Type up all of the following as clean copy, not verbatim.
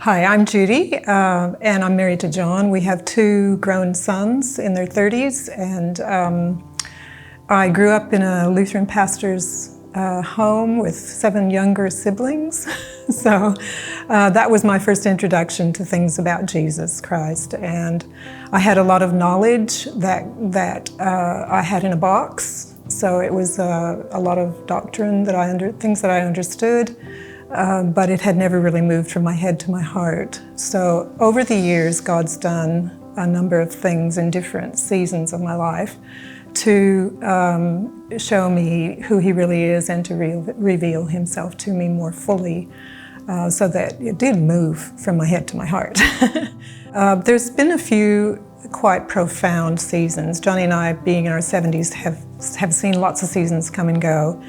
Hi, I'm Judy, and I'm married to John. We have two grown sons in their 30s, and I grew up in a Lutheran pastor's home with 7 younger siblings. So that was my first introduction to things about Jesus Christ. And I had a lot of knowledge that I had in a box. So it was a lot of doctrine things that I understood. But it had never really moved from my head to my heart. So over the years, God's done a number of things in different seasons of my life to show me who He really is and to reveal Himself to me more fully, so that it did move from my head to my heart. There's been a few quite profound seasons. Johnny and I, being in our 70s, have seen lots of seasons come and go.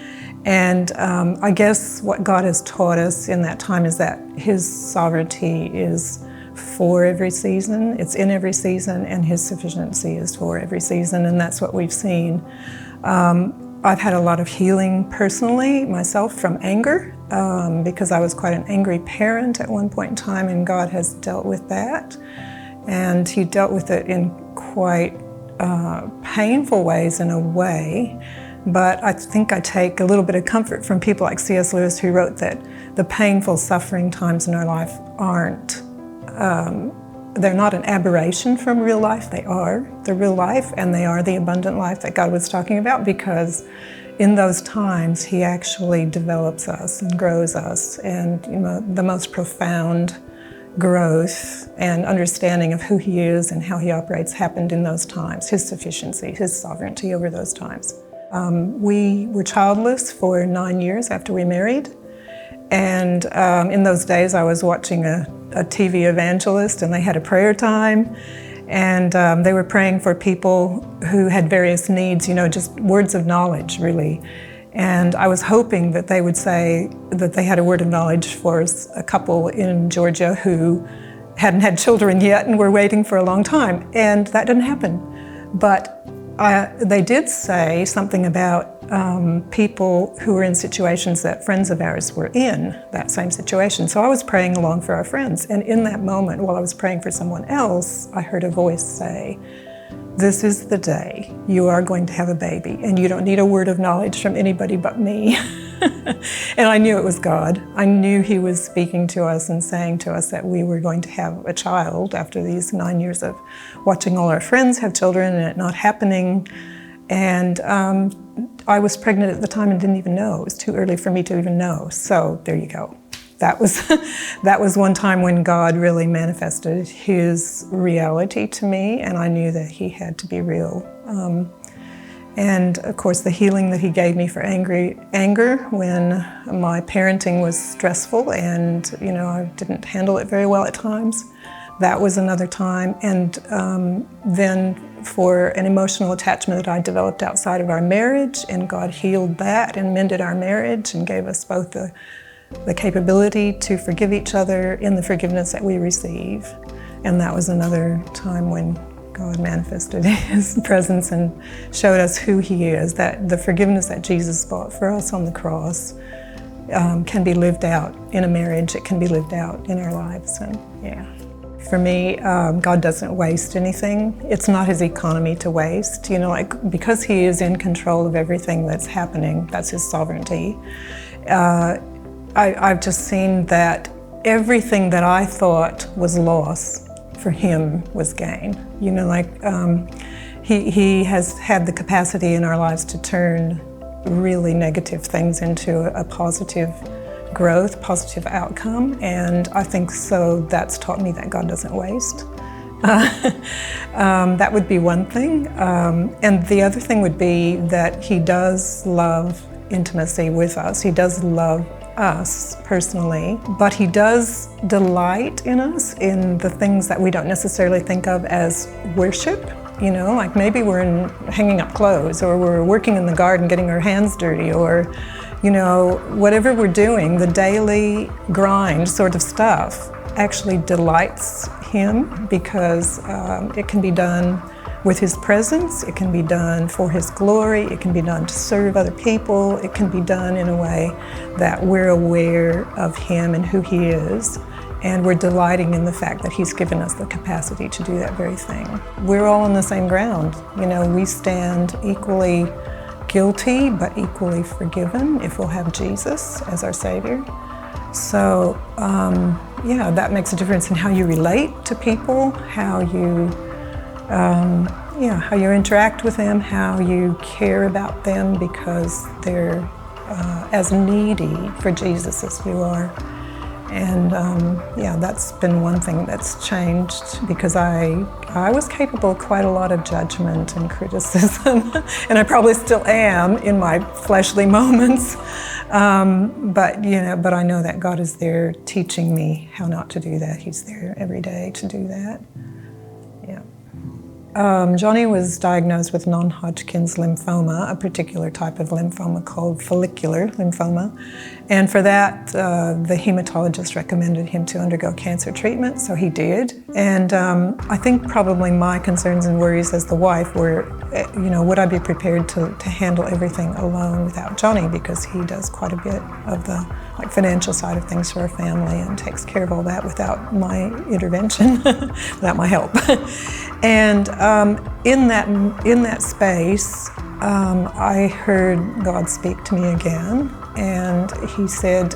And I guess what God has taught us in that time is that His sovereignty is for every season. It's in every season, and His sufficiency is for every season, and that's what we've seen. I've had a lot of healing personally myself from anger, because I was quite an angry parent at one point in time, and God has dealt with that. And He dealt with it in quite painful ways in a way. But I think I take a little bit of comfort from people like C.S. Lewis, who wrote that the painful, suffering times in our life they're not an aberration from real life. They are the real life, and they are the abundant life that God was talking about, because in those times He actually develops us and grows us. And the most profound growth and understanding of who He is and how He operates happened in those times, His sufficiency, His sovereignty over those times. We were childless for 9 years after we married, and in those days I was watching a TV evangelist, and they had a prayer time, and they were praying for people who had various needs, just words of knowledge, really. And I was hoping that they would say that they had a word of knowledge for a couple in Georgia who hadn't had children yet and were waiting for a long time, and that didn't happen. But they did say something about people who were in situations that friends of ours were in, that same situation. So I was praying along for our friends, and in that moment, while I was praying for someone else, I heard a voice say, "This is the day you are going to have a baby, and you don't need a word of knowledge from anybody but me." And I knew it was God. I knew He was speaking to us and saying to us that we were going to have a child after these 9 years of watching all our friends have children and it not happening. And I was pregnant at the time and didn't even know. It was too early for me to even know. So there you go. That was one time when God really manifested His reality to me, and I knew that He had to be real. And of course, the healing that He gave me for anger when my parenting was stressful and I didn't handle it very well at times. That was another time. And then for an emotional attachment that I developed outside of our marriage, and God healed that and mended our marriage and gave us both the capability to forgive each other in the forgiveness that we receive. And that was another time when God manifested His presence and showed us who He is, that the forgiveness that Jesus bought for us on the cross can be lived out in a marriage. It can be lived out in our lives. And for me, God doesn't waste anything. It's not His economy to waste. Because He is in control of everything that's happening, that's His sovereignty. I've just seen that everything that I thought was loss for Him was gain. He has had the capacity in our lives to turn really negative things into a positive growth, positive outcome, and I think so that's taught me that God doesn't waste. That would be one thing. And the other thing would be that He does love intimacy with us. He does love us personally, but He does delight in us in the things that we don't necessarily think of as worship. Like maybe we're hanging up clothes, or we're working in the garden getting our hands dirty, or whatever we're doing, the daily grind sort of stuff actually delights Him, because it can be done with His presence, it can be done for His glory, it can be done to serve other people, it can be done in a way that we're aware of Him and who He is. And we're delighting in the fact that He's given us the capacity to do that very thing. We're all on the same ground. We stand equally guilty but equally forgiven if we'll have Jesus as our Savior. So, that makes a difference in how you relate to people, how you interact with them, how you care about them because they're as needy for Jesus as you are. And that's been one thing that's changed, because I was capable of quite a lot of judgment and criticism, and I probably still am in my fleshly moments. But I know that God is there teaching me how not to do that. He's there every day to do that. Yeah. Johnny was diagnosed with non-Hodgkin's lymphoma, a particular type of lymphoma called follicular lymphoma. And for that, the hematologist recommended him to undergo cancer treatment, so he did. And I think probably my concerns and worries as the wife were, would I be prepared to handle everything alone without Johnny, because he does quite a bit of the financial side of things for our family and takes care of all that without my intervention, without my help. And in that space, I heard God speak to me again, and He said,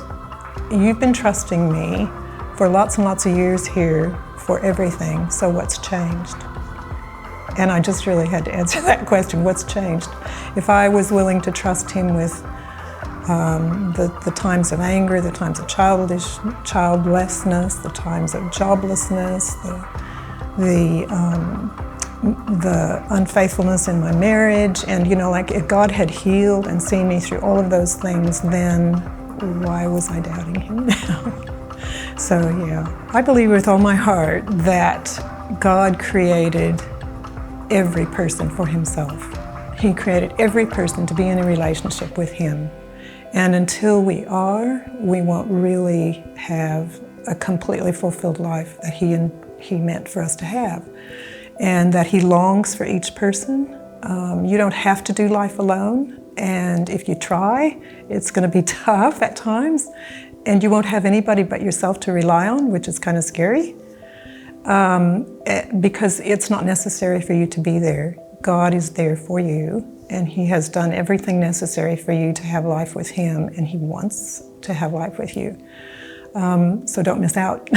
"You've been trusting me for lots and lots of years here for everything, so what's changed?" And I just really had to answer that question, what's changed? If I was willing to trust Him with the times of anger, the times of childlessness, the times of joblessness, the unfaithfulness in my marriage, and if God had healed and seen me through all of those things, then why was I doubting Him now? So I believe with all my heart that God created every person for Himself. He created every person to be in a relationship with Him. And until we are, we won't really have a completely fulfilled life that He meant for us to have. And that He longs for each person. You don't have to do life alone. And if you try, it's going to be tough at times. And you won't have anybody but yourself to rely on, which is kind of scary. Because it's not necessary for you to be there. God is there for you, and He has done everything necessary for you to have life with Him, and He wants to have life with you. So don't miss out.